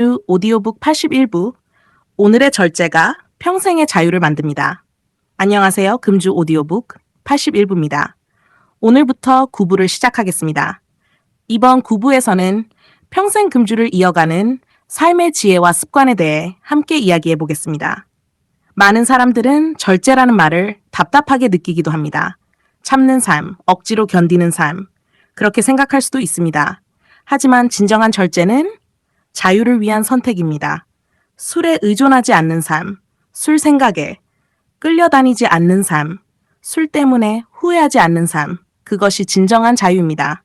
오디오북 81부 오늘의 절제가 평생의 자유를 만듭니다. 안녕하세요. 금주 오디오북 81부입니다. 오늘부터 9부를 시작하겠습니다. 이번 9부에서는 평생 금주를 이어가는 삶의 지혜와 습관에 대해 함께 이야기해 보겠습니다. 많은 사람들은 절제라는 말을 답답하게 느끼기도 합니다. 참는 삶, 억지로 견디는 삶, 그렇게 생각할 수도 있습니다. 하지만 진정한 절제는 자유를 위한 선택입니다. 술에 의존하지 않는 삶, 술 생각에 끌려다니지 않는 삶, 술 때문에 후회하지 않는 삶, 그것이 진정한 자유입니다.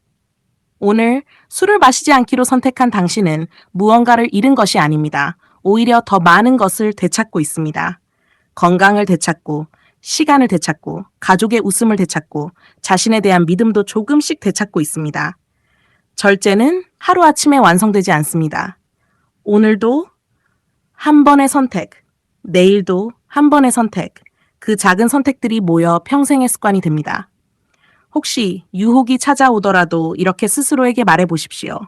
오늘 술을 마시지 않기로 선택한 당신은 무언가를 잃은 것이 아닙니다. 오히려 더 많은 것을 되찾고 있습니다. 건강을 되찾고, 시간을 되찾고, 가족의 웃음을 되찾고, 자신에 대한 믿음도 조금씩 되찾고 있습니다. 절제는 하루아침에 완성되지 않습니다. 오늘도 한 번의 선택, 내일도 한 번의 선택, 그 작은 선택들이 모여 평생의 습관이 됩니다. 혹시 유혹이 찾아오더라도 이렇게 스스로에게 말해 보십시오.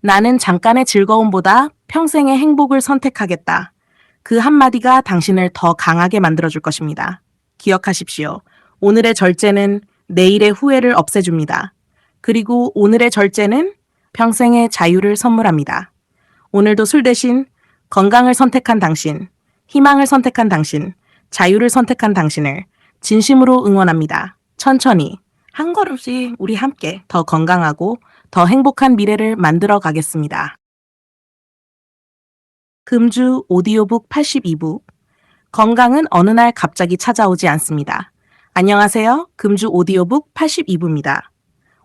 나는 잠깐의 즐거움보다 평생의 행복을 선택하겠다. 그 한마디가 당신을 더 강하게 만들어줄 것입니다. 기억하십시오. 오늘의 절제는 내일의 후회를 없애줍니다. 그리고 오늘의 절제는 평생의 자유를 선물합니다. 오늘도 술 대신 건강을 선택한 당신, 희망을 선택한 당신, 자유를 선택한 당신을 진심으로 응원합니다. 천천히, 한 걸음씩 우리 함께 더 건강하고 더 행복한 미래를 만들어 가겠습니다. 금주 오디오북 82부 건강은 어느 날 갑자기 찾아오지 않습니다. 안녕하세요. 금주 오디오북 82부입니다.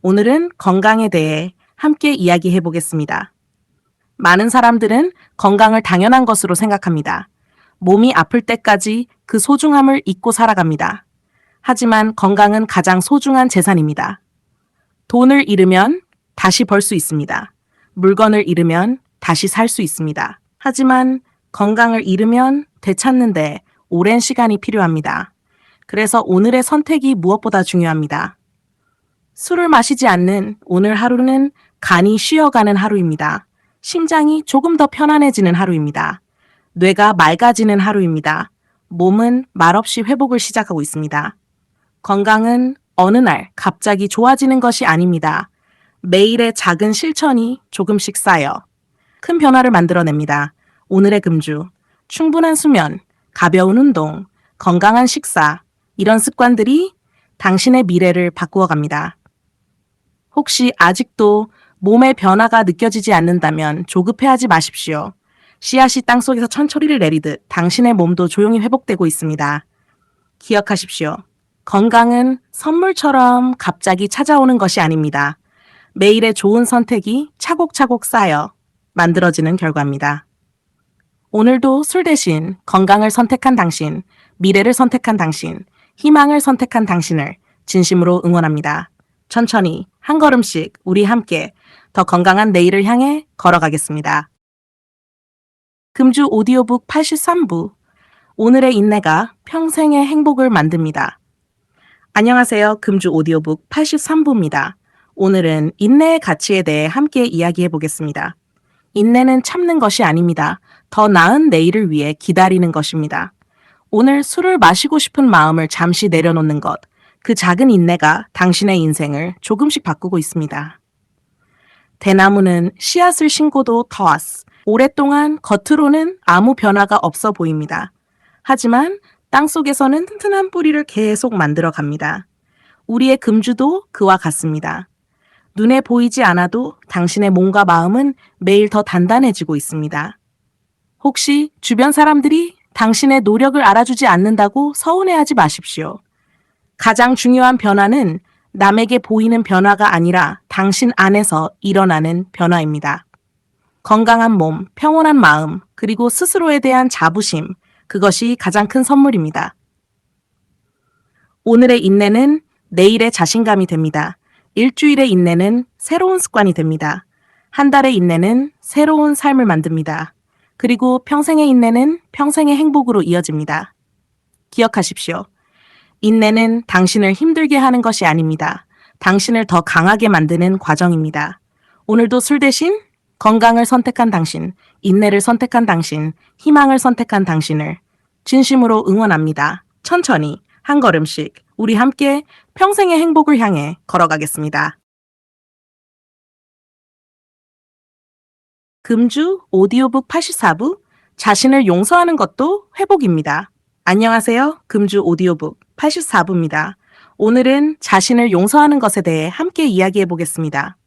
오늘은 건강에 대해 함께 이야기해 보겠습니다. 많은 사람들은 건강을 당연한 것으로 생각합니다. 몸이 아플 때까지 그 소중함을 잊고 살아갑니다. 하지만 건강은 가장 소중한 재산입니다. 돈을 잃으면 다시 벌 수 있습니다. 물건을 잃으면 다시 살 수 있습니다. 하지만 건강을 잃으면 되찾는데 오랜 시간이 필요합니다. 그래서 오늘의 선택이 무엇보다 중요합니다. 술을 마시지 않는 오늘 하루는 간이 쉬어가는 하루입니다. 심장이 조금 더 편안해지는 하루입니다. 뇌가 맑아지는 하루입니다. 몸은 말없이 회복을 시작하고 있습니다. 건강은 어느 날 갑자기 좋아지는 것이 아닙니다. 매일의 작은 실천이 조금씩 쌓여 큰 변화를 만들어냅니다. 오늘의 금주, 충분한 수면, 가벼운 운동, 건강한 식사, 이런 습관들이 당신의 미래를 바꾸어 갑니다. 혹시 아직도 몸의 변화가 느껴지지 않는다면 조급해하지 마십시오. 씨앗이 땅속에서 천초리를 내리듯 당신의 몸도 조용히 회복되고 있습니다. 기억하십시오. 건강은 선물처럼 갑자기 찾아오는 것이 아닙니다. 매일의 좋은 선택이 차곡차곡 쌓여 만들어지는 결과입니다. 오늘도 술 대신 건강을 선택한 당신, 미래를 선택한 당신, 희망을 선택한 당신을 진심으로 응원합니다. 천천히 한 걸음씩 우리 함께 더 건강한 내일을 향해 걸어가겠습니다. 금주 오디오북 83부 오늘의 인내가 평생의 행복을 만듭니다. 안녕하세요. 금주 오디오북 83부입니다. 오늘은 인내의 가치에 대해 함께 이야기해 보겠습니다. 인내는 참는 것이 아닙니다. 더 나은 내일을 위해 기다리는 것입니다. 오늘 술을 마시고 싶은 마음을 잠시 내려놓는 것, 그 작은 인내가 당신의 인생을 조금씩 바꾸고 있습니다. 대나무는 씨앗을 신고도 터왔어. 오랫동안 겉으로는 아무 변화가 없어 보입니다. 하지만 땅속에서는 튼튼한 뿌리를 계속 만들어 갑니다. 우리의 금주도 그와 같습니다. 눈에 보이지 않아도 당신의 몸과 마음은 매일 더 단단해지고 있습니다. 혹시 주변 사람들이 당신의 노력을 알아주지 않는다고 서운해하지 마십시오. 가장 중요한 변화는 남에게 보이는 변화가 아니라 당신 안에서 일어나는 변화입니다. 건강한 몸, 평온한 마음, 그리고 스스로에 대한 자부심, 그것이 가장 큰 선물입니다. 오늘의 인내는 내일의 자신감이 됩니다. 일주일의 인내는 새로운 습관이 됩니다. 한 달의 인내는 새로운 삶을 만듭니다. 그리고 평생의 인내는 평생의 행복으로 이어집니다. 기억하십시오. 인내는 당신을 힘들게 하는 것이 아닙니다. 당신을 더 강하게 만드는 과정입니다. 오늘도 술 대신 건강을 선택한 당신, 인내를 선택한 당신, 희망을 선택한 당신을 진심으로 응원합니다. 천천히 한 걸음씩 우리 함께 평생의 행복을 향해 걸어가겠습니다. 금주 오디오북 84부 자신을 용서하는 것도 회복입니다. 안녕하세요. 금주 오디오북 84부입니다. 오늘은 자신을 용서하는 것에 대해 함께 이야기해 보겠습니다.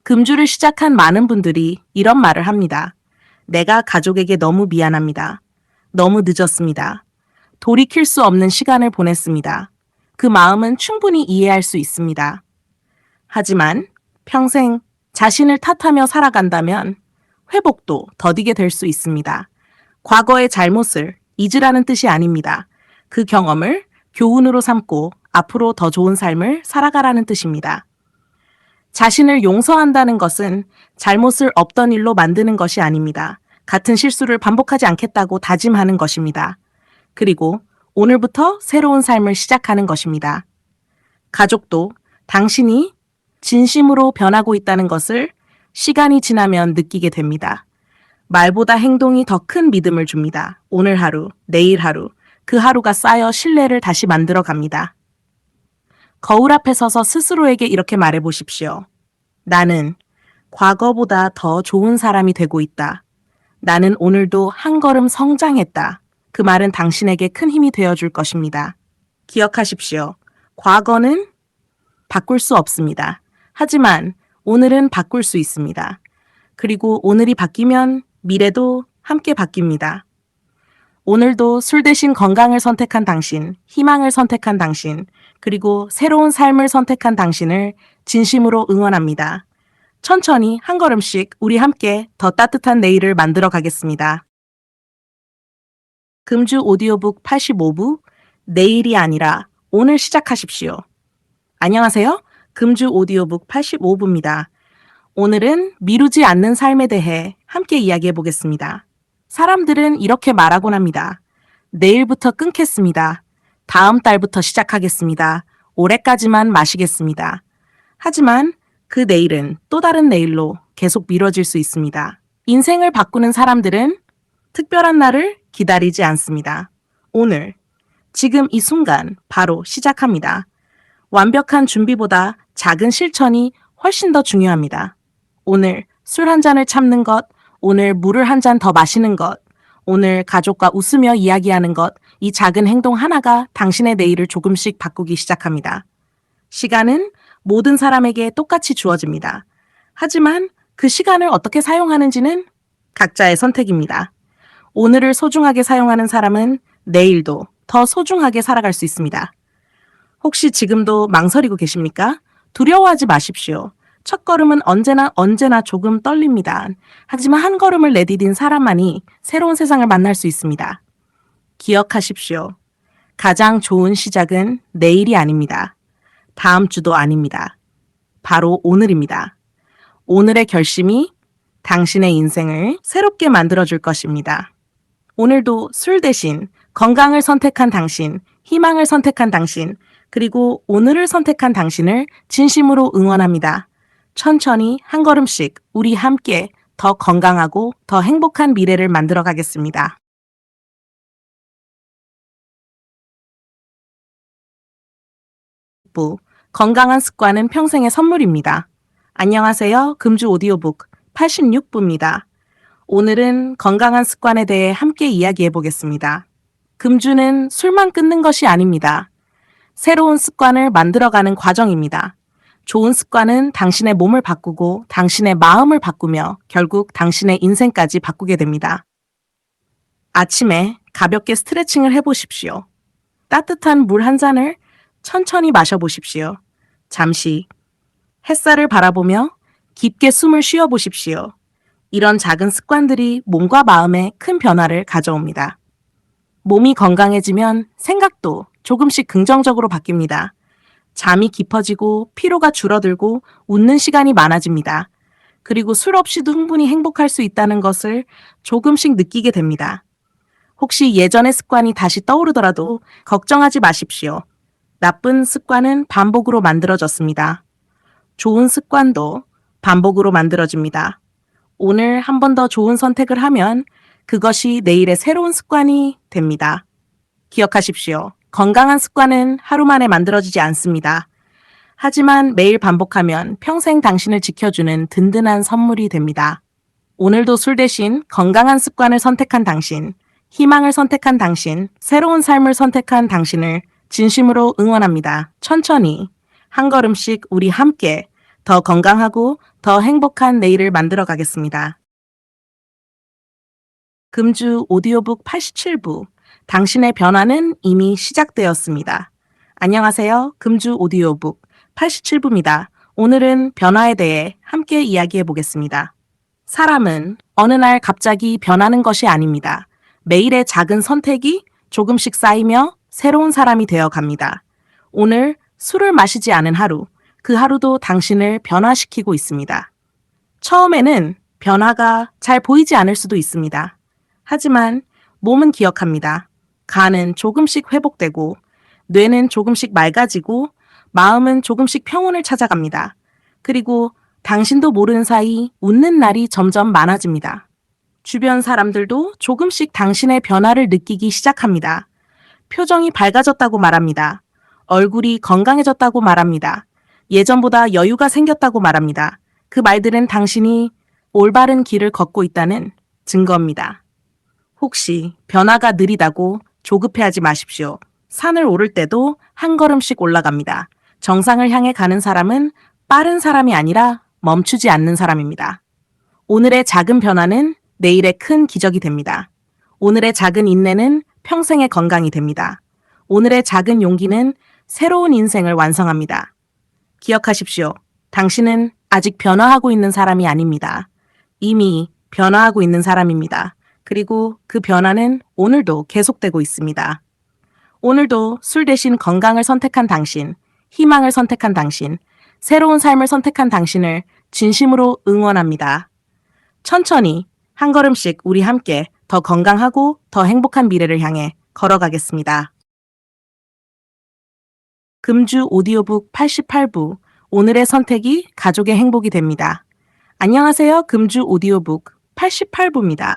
금주를 시작한 많은 분들이 이런 말을 합니다. 내가 가족에게 너무 미안합니다. 너무 늦었습니다. 돌이킬 수 없는 시간을 보냈습니다. 그 마음은 충분히 이해할 수 있습니다. 하지만 평생 자신을 탓하며 살아간다면 회복도 더디게 될 수 있습니다. 과거의 잘못을 잊으라는 뜻이 아닙니다. 그 경험을 교훈으로 삼고 앞으로 더 좋은 삶을 살아가라는 뜻입니다. 자신을 용서한다는 것은 잘못을 없던 일로 만드는 것이 아닙니다. 같은 실수를 반복하지 않겠다고 다짐하는 것입니다. 그리고 오늘부터 새로운 삶을 시작하는 것입니다. 가족도 당신이 진심으로 변하고 있다는 것을 시간이 지나면 느끼게 됩니다. 말보다 행동이 더 큰 믿음을 줍니다. 오늘 하루, 내일 하루, 그 하루가 쌓여 신뢰를 다시 만들어 갑니다. 거울 앞에 서서 스스로에게 이렇게 말해 보십시오. 나는 과거보다 더 좋은 사람이 되고 있다. 나는 오늘도 한 걸음 성장했다. 그 말은 당신에게 큰 힘이 되어줄 것입니다. 기억하십시오. 과거는 바꿀 수 없습니다. 하지만 오늘은 바꿀 수 있습니다. 그리고 오늘이 바뀌면 미래도 함께 바뀝니다. 오늘도 술 대신 건강을 선택한 당신, 희망을 선택한 당신, 그리고 새로운 삶을 선택한 당신을 진심으로 응원합니다. 천천히 한 걸음씩 우리 함께 더 따뜻한 내일을 만들어 가겠습니다. 금주 오디오북 85부, 내일이 아니라 오늘 시작하십시오. 안녕하세요. 금주 오디오북 85부입니다. 오늘은 미루지 않는 삶에 대해 함께 이야기해 보겠습니다. 사람들은 이렇게 말하곤 합니다. 내일부터 끊겠습니다. 다음 달부터 시작하겠습니다. 올해까지만 마시겠습니다. 하지만 그 내일은 또 다른 내일로 계속 미뤄질 수 있습니다. 인생을 바꾸는 사람들은 특별한 날을 기다리지 않습니다. 오늘, 지금 이 순간 바로 시작합니다. 완벽한 준비보다 작은 실천이 훨씬 더 중요합니다. 오늘 술 한 잔을 참는 것, 오늘 물을 한 잔 더 마시는 것, 오늘 가족과 웃으며 이야기하는 것, 이 작은 행동 하나가 당신의 내일을 조금씩 바꾸기 시작합니다. 시간은 모든 사람에게 똑같이 주어집니다. 하지만 그 시간을 어떻게 사용하는지는 각자의 선택입니다. 오늘을 소중하게 사용하는 사람은 내일도 더 소중하게 살아갈 수 있습니다. 혹시 지금도 망설이고 계십니까? 두려워하지 마십시오. 첫걸음은 언제나 조금 떨립니다. 하지만 한 걸음을 내디딘 사람만이 새로운 세상을 만날 수 있습니다. 기억하십시오. 가장 좋은 시작은 내일이 아닙니다. 다음 주도 아닙니다. 바로 오늘입니다. 오늘의 결심이 당신의 인생을 새롭게 만들어줄 것입니다. 오늘도 술 대신 건강을 선택한 당신, 희망을 선택한 당신, 그리고 오늘을 선택한 당신을 진심으로 응원합니다. 천천히 한 걸음씩 우리 함께 더 건강하고 더 행복한 미래를 만들어 가겠습니다. 건강한 습관은 평생의 선물입니다. 안녕하세요. 금주 오디오북 86부입니다. 오늘은 건강한 습관에 대해 함께 이야기해 보겠습니다. 금주는 술만 끊는 것이 아닙니다. 새로운 습관을 만들어가는 과정입니다. 좋은 습관은 당신의 몸을 바꾸고 당신의 마음을 바꾸며 결국 당신의 인생까지 바꾸게 됩니다. 아침에 가볍게 스트레칭을 해보십시오. 따뜻한 물 한 잔을 천천히 마셔보십시오. 잠시 햇살을 바라보며 깊게 숨을 쉬어보십시오. 이런 작은 습관들이 몸과 마음에 큰 변화를 가져옵니다. 몸이 건강해지면 생각도 조금씩 긍정적으로 바뀝니다. 잠이 깊어지고 피로가 줄어들고 웃는 시간이 많아집니다. 그리고 술 없이도 충분히 행복할 수 있다는 것을 조금씩 느끼게 됩니다. 혹시 예전의 습관이 다시 떠오르더라도 걱정하지 마십시오. 나쁜 습관은 반복으로 만들어졌습니다. 좋은 습관도 반복으로 만들어집니다. 오늘 한 번 더 좋은 선택을 하면 그것이 내일의 새로운 습관이 됩니다. 기억하십시오. 건강한 습관은 하루 만에 만들어지지 않습니다. 하지만 매일 반복하면 평생 당신을 지켜주는 든든한 선물이 됩니다. 오늘도 술 대신 건강한 습관을 선택한 당신, 희망을 선택한 당신, 새로운 삶을 선택한 당신을 진심으로 응원합니다. 천천히 한 걸음씩 우리 함께 더 건강하고 더 행복한 내일을 만들어 가겠습니다. 금주 오디오북 87부. 당신의 변화는 이미 시작되었습니다. 안녕하세요. 금주 오디오북 87부입니다. 오늘은 변화에 대해 함께 이야기해 보겠습니다. 사람은 어느 날 갑자기 변하는 것이 아닙니다. 매일의 작은 선택이 조금씩 쌓이며 새로운 사람이 되어 갑니다. 오늘 술을 마시지 않은 하루, 그 하루도 당신을 변화시키고 있습니다. 처음에는 변화가 잘 보이지 않을 수도 있습니다. 하지만 몸은 기억합니다. 간은 조금씩 회복되고, 뇌는 조금씩 맑아지고, 마음은 조금씩 평온을 찾아갑니다. 그리고 당신도 모르는 사이 웃는 날이 점점 많아집니다. 주변 사람들도 조금씩 당신의 변화를 느끼기 시작합니다. 표정이 밝아졌다고 말합니다. 얼굴이 건강해졌다고 말합니다. 예전보다 여유가 생겼다고 말합니다. 그 말들은 당신이 올바른 길을 걷고 있다는 증거입니다. 혹시 변화가 느리다고 조급해하지 마십시오. 산을 오를 때도 한 걸음씩 올라갑니다. 정상을 향해 가는 사람은 빠른 사람이 아니라 멈추지 않는 사람입니다. 오늘의 작은 변화는 내일의 큰 기적이 됩니다. 오늘의 작은 인내는 평생의 건강이 됩니다. 오늘의 작은 용기는 새로운 인생을 완성합니다. 기억하십시오. 당신은 아직 변화하고 있는 사람이 아닙니다. 이미 변화하고 있는 사람입니다. 그리고 그 변화는 오늘도 계속되고 있습니다. 오늘도 술 대신 건강을 선택한 당신, 희망을 선택한 당신, 새로운 삶을 선택한 당신을 진심으로 응원합니다. 천천히 한 걸음씩 우리 함께 더 건강하고 더 행복한 미래를 향해 걸어가겠습니다. 금주 오디오북 88부. 오늘의 선택이 가족의 행복이 됩니다. 안녕하세요. 금주 오디오북 88부입니다.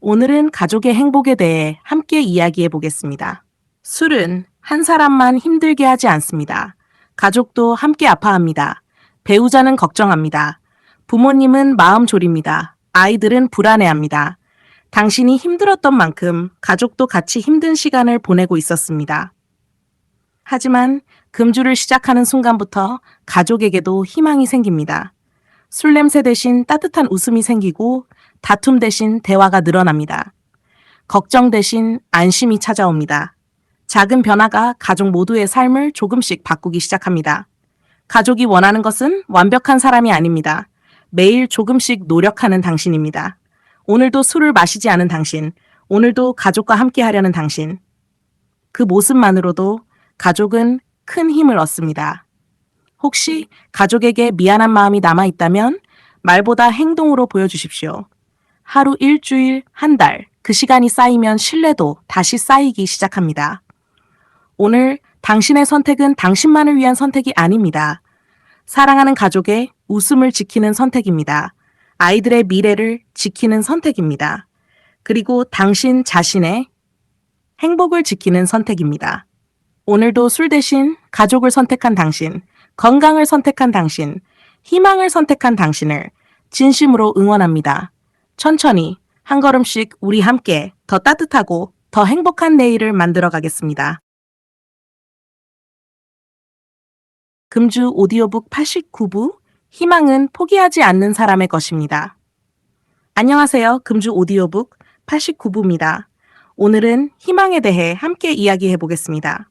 오늘은 가족의 행복에 대해 함께 이야기해 보겠습니다. 술은 한 사람만 힘들게 하지 않습니다. 가족도 함께 아파합니다. 배우자는 걱정합니다. 부모님은 마음 졸입니다. 아이들은 불안해합니다. 당신이 힘들었던 만큼 가족도 같이 힘든 시간을 보내고 있었습니다. 하지만 금주를 시작하는 순간부터 가족에게도 희망이 생깁니다. 술 냄새 대신 따뜻한 웃음이 생기고 다툼 대신 대화가 늘어납니다. 걱정 대신 안심이 찾아옵니다. 작은 변화가 가족 모두의 삶을 조금씩 바꾸기 시작합니다. 가족이 원하는 것은 완벽한 사람이 아닙니다. 매일 조금씩 노력하는 당신입니다. 오늘도 술을 마시지 않은 당신, 오늘도 가족과 함께 하려는 당신. 그 모습만으로도 가족은 큰 힘을 얻습니다. 혹시 가족에게 미안한 마음이 남아있다면 말보다 행동으로 보여주십시오. 하루, 일주일, 한 달, 그 시간이 쌓이면 신뢰도 다시 쌓이기 시작합니다. 오늘 당신의 선택은 당신만을 위한 선택이 아닙니다. 사랑하는 가족의 웃음을 지키는 선택입니다. 아이들의 미래를 지키는 선택입니다. 그리고 당신 자신의 행복을 지키는 선택입니다. 오늘도 술 대신 가족을 선택한 당신, 건강을 선택한 당신, 희망을 선택한 당신을 진심으로 응원합니다. 천천히 한 걸음씩 우리 함께 더 따뜻하고 더 행복한 내일을 만들어 가겠습니다. 금주 오디오북 89부. 희망은 포기하지 않는 사람의 것입니다. 안녕하세요. 금주 오디오북 89부입니다. 오늘은 희망에 대해 함께 이야기해 보겠습니다.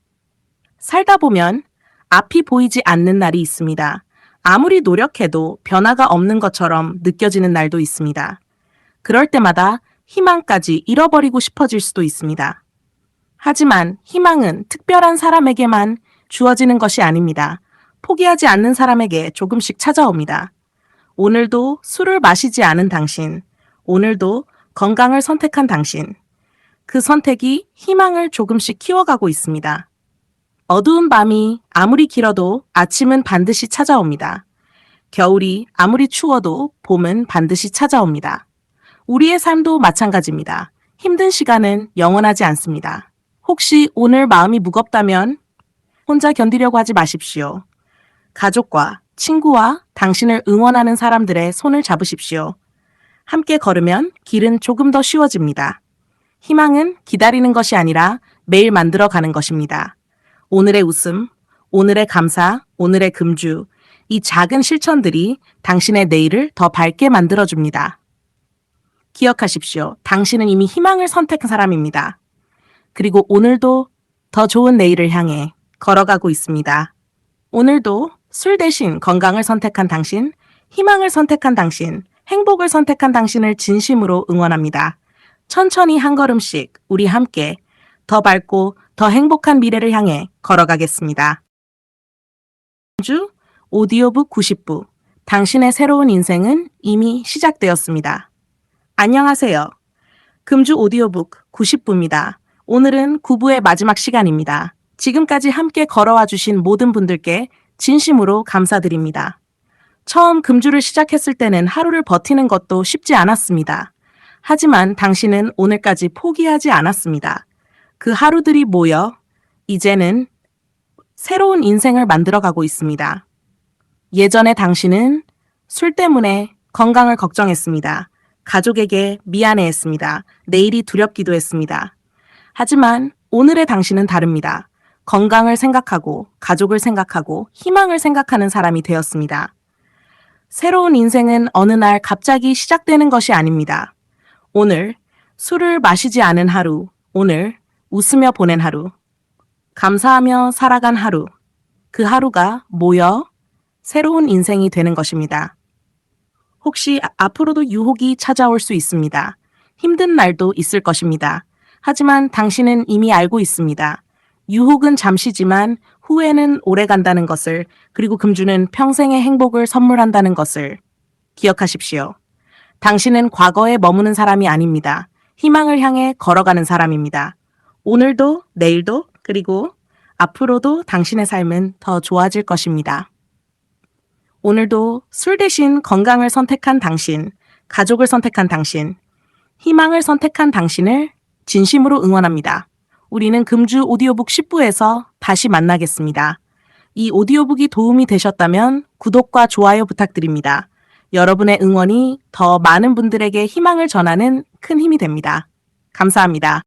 살다 보면 앞이 보이지 않는 날이 있습니다. 아무리 노력해도 변화가 없는 것처럼 느껴지는 날도 있습니다. 그럴 때마다 희망까지 잃어버리고 싶어질 수도 있습니다. 하지만 희망은 특별한 사람에게만 주어지는 것이 아닙니다. 포기하지 않는 사람에게 조금씩 찾아옵니다. 오늘도 술을 마시지 않은 당신, 오늘도 건강을 선택한 당신, 그 선택이 희망을 조금씩 키워가고 있습니다. 어두운 밤이 아무리 길어도 아침은 반드시 찾아옵니다. 겨울이 아무리 추워도 봄은 반드시 찾아옵니다. 우리의 삶도 마찬가지입니다. 힘든 시간은 영원하지 않습니다. 혹시 오늘 마음이 무겁다면 혼자 견디려고 하지 마십시오. 가족과 친구와 당신을 응원하는 사람들의 손을 잡으십시오. 함께 걸으면 길은 조금 더 쉬워집니다. 희망은 기다리는 것이 아니라 매일 만들어 가는 것입니다. 오늘의 웃음, 오늘의 감사, 오늘의 금주, 이 작은 실천들이 당신의 내일을 더 밝게 만들어줍니다. 기억하십시오. 당신은 이미 희망을 선택한 사람입니다. 그리고 오늘도 더 좋은 내일을 향해 걸어가고 있습니다. 오늘도 술 대신 건강을 선택한 당신, 희망을 선택한 당신, 행복을 선택한 당신을 진심으로 응원합니다. 천천히 한 걸음씩 우리 함께 더 밝고 더 행복한 미래를 향해 걸어가겠습니다. 주 오디오북 90부. 당신의 새로운 인생은 이미 시작되었습니다. 안녕하세요. 금주 오디오북 90부입니다. 오늘은 9부의 마지막 시간입니다. 지금까지 함께 걸어와 주신 모든 분들께 진심으로 감사드립니다. 처음 금주를 시작했을 때는 하루를 버티는 것도 쉽지 않았습니다. 하지만 당신은 오늘까지 포기하지 않았습니다. 그 하루들이 모여 이제는 새로운 인생을 만들어가고 있습니다. 예전에 당신은 술 때문에 건강을 걱정했습니다. 가족에게 미안해했습니다. 내일이 두렵기도 했습니다. 하지만 오늘의 당신은 다릅니다. 건강을 생각하고 가족을 생각하고 희망을 생각하는 사람이 되었습니다. 새로운 인생은 어느 날 갑자기 시작되는 것이 아닙니다. 오늘 술을 마시지 않은 하루, 오늘 웃으며 보낸 하루, 감사하며 살아간 하루, 그 하루가 모여 새로운 인생이 되는 것입니다. 혹시 앞으로도 유혹이 찾아올 수 있습니다. 힘든 날도 있을 것입니다. 하지만 당신은 이미 알고 있습니다. 유혹은 잠시지만 후회는 오래 간다는 것을, 그리고 금주는 평생의 행복을 선물한다는 것을 기억하십시오. 당신은 과거에 머무는 사람이 아닙니다. 희망을 향해 걸어가는 사람입니다. 오늘도, 내일도, 그리고 앞으로도 당신의 삶은 더 좋아질 것입니다. 오늘도 술 대신 건강을 선택한 당신, 가족을 선택한 당신, 희망을 선택한 당신을 진심으로 응원합니다. 우리는 금주 오디오북 10부에서 다시 만나겠습니다. 이 오디오북이 도움이 되셨다면 구독과 좋아요 부탁드립니다. 여러분의 응원이 더 많은 분들에게 희망을 전하는 큰 힘이 됩니다. 감사합니다.